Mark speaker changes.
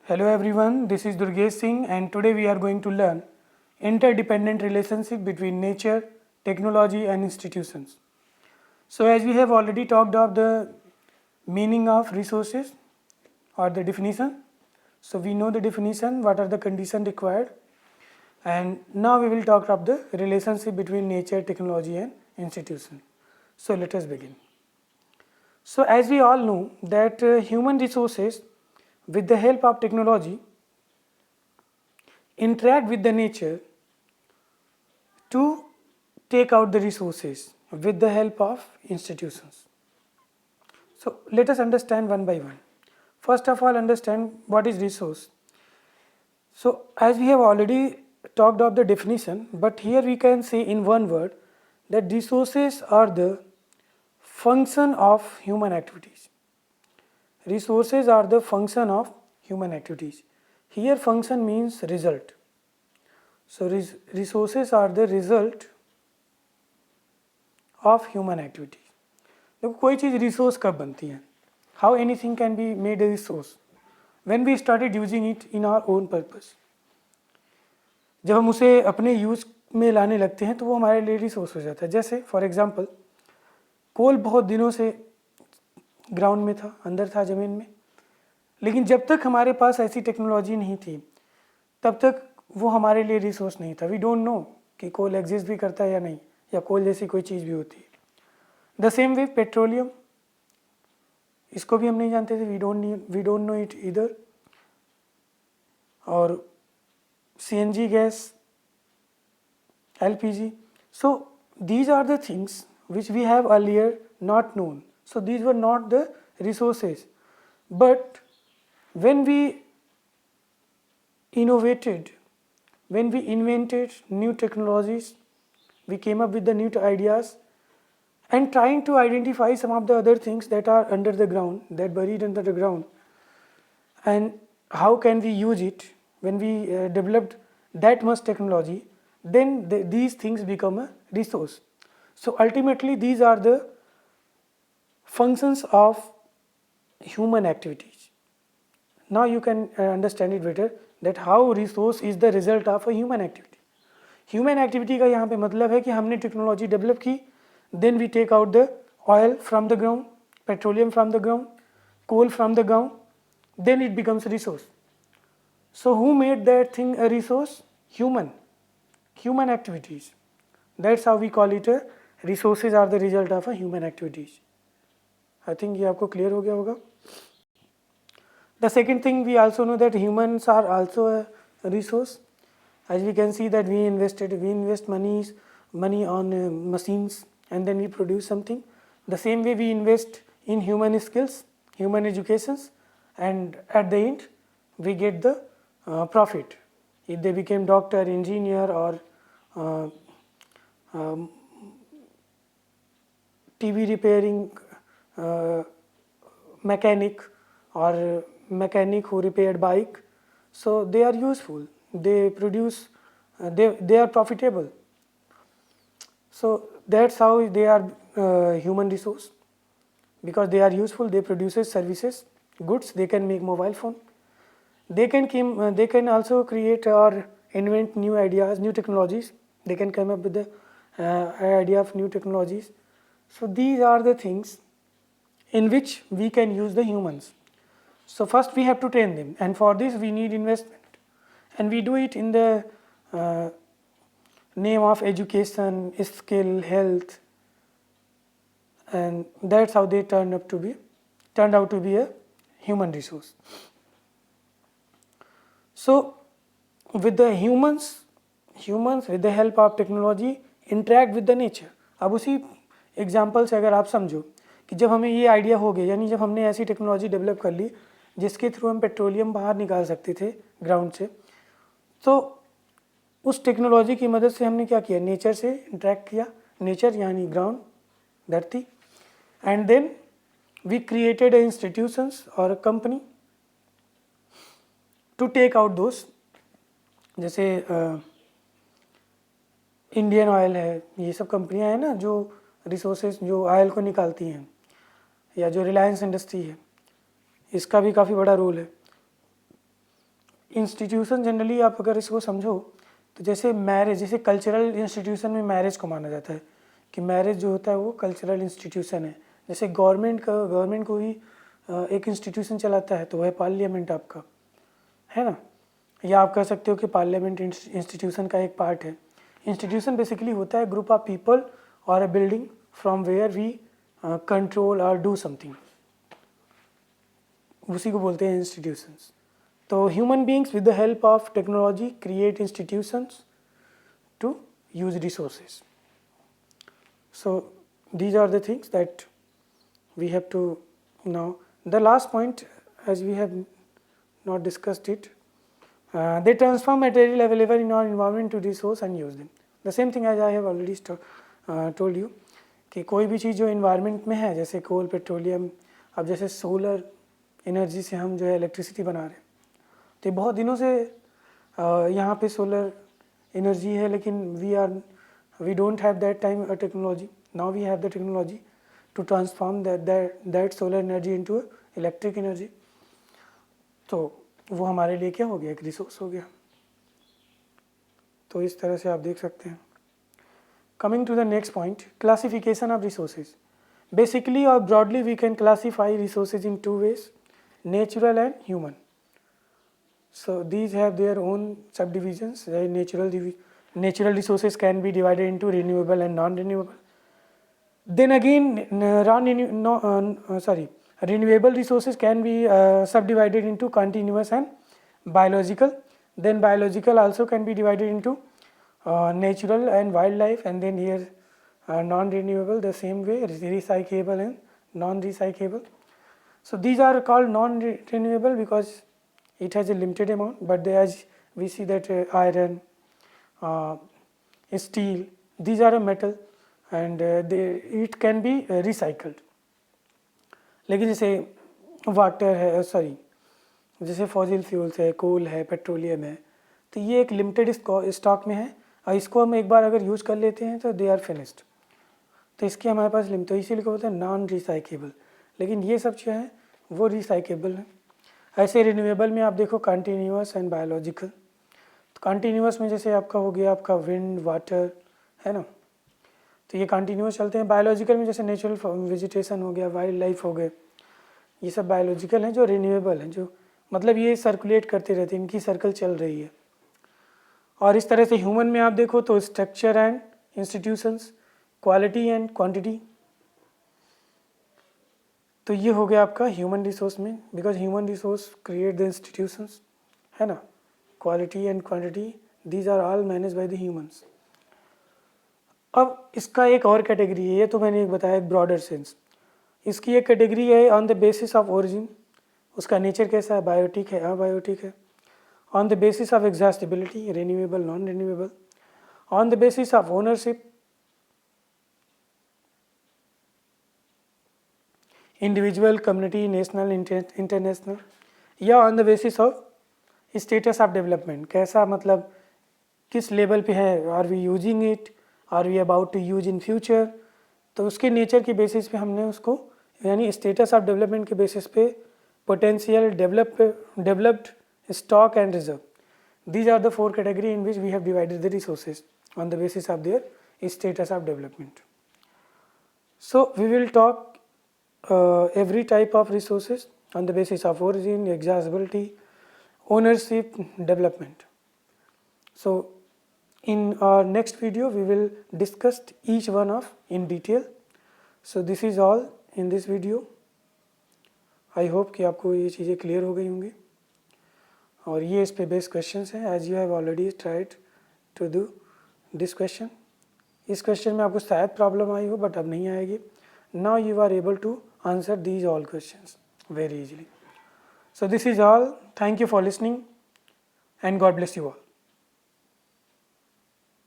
Speaker 1: Hello everyone, this is Durgesh Singh and today we are going to learn interdependent relationship between nature, technology and institutions. So as we have already talked of the meaning of resources or the definition. So we know the definition, what are the conditions required, and now we will talk of the relationship between nature, technology and institution. So let us begin. So as we all know that human resources with the help of technology interact with the nature to take out the resources with the help of institutions. So let us understand one by one. First of all, understand what is resource. So as we have already talked of the definition, but here we can say in one word that resources are the function of human activities. Resources are the function of human activities. Here function means result. So resources are the result of human activities. देखो कोई चीज़ resource कब बनती है? How anything can be made a resource? When we started using it in our own purpose. जब हम उसे अपने use में लाने लगते हैं तो वो हमारे लिए रिसोर्स हो जाता है. जैसे फॉर एग्जांपल कोल बहुत दिनों से ग्राउंड में था, अंदर था ज़मीन में, लेकिन जब तक हमारे पास ऐसी टेक्नोलॉजी नहीं थी तब तक वो हमारे लिए रिसोर्स नहीं था. वी डोंट नो कि कोल एग्जिस्ट भी करता है या नहीं, या कोल जैसी कोई चीज़ भी होती है. द सेम वे पेट्रोलियम, इसको भी हम नहीं जानते थे, वी डोंट नो इट इधर. और CNG gas, LPG. So these are the things which we have earlier not known. So these were not the resources. But when we innovated, when we invented new technologies, we came up with the new ideas and trying to identify some of the other things that are under the ground, that buried under the ground, and how can we use it. When we developed that much technology, then these things become a resource. So ultimately these are the functions of human activities. Now you can understand it better that how resource is the result of a human activity. Human activity का यहाँ पे मतलब है कि हमने technology develop की, then we take out the oil from the ground, petroleum from the ground, coal from the ground, then it becomes a resource. So who made that thing a resource? Human activities. That's how we call it a resources are the result of a human activities. I think ये आपको clear हो गया होगा. The second thing, we also know that humans are also a resource. As we can see that we invest money on machines and then we produce something. The same way we invest in human skills, human educations, and at the end we get the profit. If they became doctor, engineer or TV repairing mechanic or mechanic who repaired bike, so they are useful, they produce, they are profitable. So that's how they are human resource, because they are useful, they produces services, goods, they can make mobile phone, they can also create or invent new ideas, new technologies, they can come up with the idea of new technologies. So these are the things in which we can use the humans. So first we have to train them, and for this we need investment, and we do it in the name of education, skill, health, and that's how they turned out to be a human resource. So with the humans with the help of technology interact with the nature. अब उसी example से अगर आप समझो कि जब हमें ये आइडिया हो गया, यानी जब हमने ऐसी टेक्नोलॉजी डेवलप कर ली जिसके थ्रू हम पेट्रोलियम बाहर निकाल सकते थे ग्राउंड से, तो उस टेक्नोलॉजी की मदद से हमने क्या किया, नेचर से इंटरेक्ट किया. नेचर यानी ग्राउंड, धरती, and then we created institutions और company to take out those. जैसे इंडियन ऑयल है, ये सब कंपनियां हैं ना जो रिसोर्सेज, जो ऑयल को निकालती हैं, या जो रिलायंस इंडस्ट्री है, इसका भी काफ़ी बड़ा रोल है. इंस्टीट्यूशन जनरली आप अगर इसको समझो तो जैसे मैरिज, जैसे कल्चरल इंस्टीट्यूशन में मैरिज को माना जाता है कि मैरिज जो होता है वो कल्चरल इंस्टीट्यूशन है। जैसे गवर्नमेंट को ही एक इंस्टीट्यूशन चलाता है तो वह पार्लियामेंट आपका है ना, या आप कह सकते हो कि पार्लियामेंट इंस्टीट्यूशन का एक पार्ट है। इंस्टीट्यूशन बेसिकली होता है ग्रुप ऑफ पीपल और a building from where we control और डू समथिंग, उसी को बोलते हैं इंस्टीट्यूशंस। तो human beings with the help of technology create institutions to use resources. So these are the things that we have to know. The last point, as we have not discussed it, they transform material available in our environment to resource and use them. The same thing as I have already told you कि कोई भी चीज़ जो environment में है, जैसे कोल, petroleum, अब जैसे solar energy से हम जो है इलेक्ट्रिसिटी बना रहे हैं, तो बहुत दिनों से यहाँ पे सोलर एनर्जी है, लेकिन we don't have that time a technology. Now we have the technology to transform that solar energy into electric energy. तो वो हमारे लिए क्या हो गया, एक रिसोर्स हो गया. तो इस तरह से आप देख सकते हैं. Coming to the next point, classification of resources. Basically और broadly we can classify resources in two ways, natural and human. So these have their own subdivisions. Natural resources can be divided into renewable and non-renewable. Then again, renewable resources can be subdivided into continuous and biological. Then biological also can be divided into natural and wildlife. And then here non-renewable, the same way, recyclable and non-recyclable. So these are called non-renewable because it has a limited amount, but as we see that iron, steel, these are a metal and it can be recycled. लेकिन जैसे water है, जैसे fossil fuels है, कोल है, petroleum है, तो ये एक लिमिटेड स्टॉक में है और इसको हम एक बार अगर यूज़ कर लेते हैं तो दे आर फिनिश्ड. तो इसकी हमारे पास लिमिट, तो इसीलिए क्या होता है नॉन रिसाइकेबल. लेकिन ये सब जो है वो रिसाइकेबल है. ऐसे रिन्यूएबल में आप देखो कंटिन्यूअस एंड बायोलॉजिकल. तो कंटिन्यूअस में जैसे आपका हो गया आपका विंड, वाटर, है ना, तो ये कंटिन्यूअस चलते हैं. बायोलॉजिकल में जैसे नेचुरल वेजिटेशन हो गया, वाइल्ड लाइफ हो गए, ये सब बायोलॉजिकल हैं जो रिन्यूएबल हैं, जो मतलब ये सर्कुलेट करते रहते हैं, इनकी सर्कल चल रही है. और इस तरह से ह्यूमन में आप देखो तो structure and institutions, quality and quantity. तो ये हो गया आपका ह्यूमन रिसोर्स में, because human resource create the institutions, है ना. Quality and quantity, these are all manage by the humans. अब इसका एक और कैटेगरी है, ये तो मैंने एक बताया, एक ब्रॉडर सेंस. इसकी एक कैटेगरी है on the basis of origin, उसका नेचर कैसा है, बायोटिक है, अबायोटिक है. On the basis of exhaustibility, renewable, non renewable. On the basis of ownership, individual, community, national, international. या on the basis of status of development, कैसा मतलब किस level पे है, are we using it, are we about to use in future. तो उसके nature के basis पे हमने उसको, यानी स्टेटस ऑफ डेवलपमेंट के बेसिस पे potential, developed, stock and reserve. These are the 4 category in which we have divided the resources on the basis of their status of development. So we will talk every type of resources on the basis of origin, accessibility, ownership, development. So in our next video we will discuss each one of in detail. So this is all in this video. I hope कि आपको ये चीज़ें clear हो गई होंगी. और ये इस पे बेस्ड क्वेश्चंस हैं, as you have already tried to do this question. इस क्वेश्चन में आपको शायद प्रॉब्लम आई हो, बट अब नहीं आएगी. Now you are able to answer these all questions very easily. So this is all. Thank you for listening and God bless you all.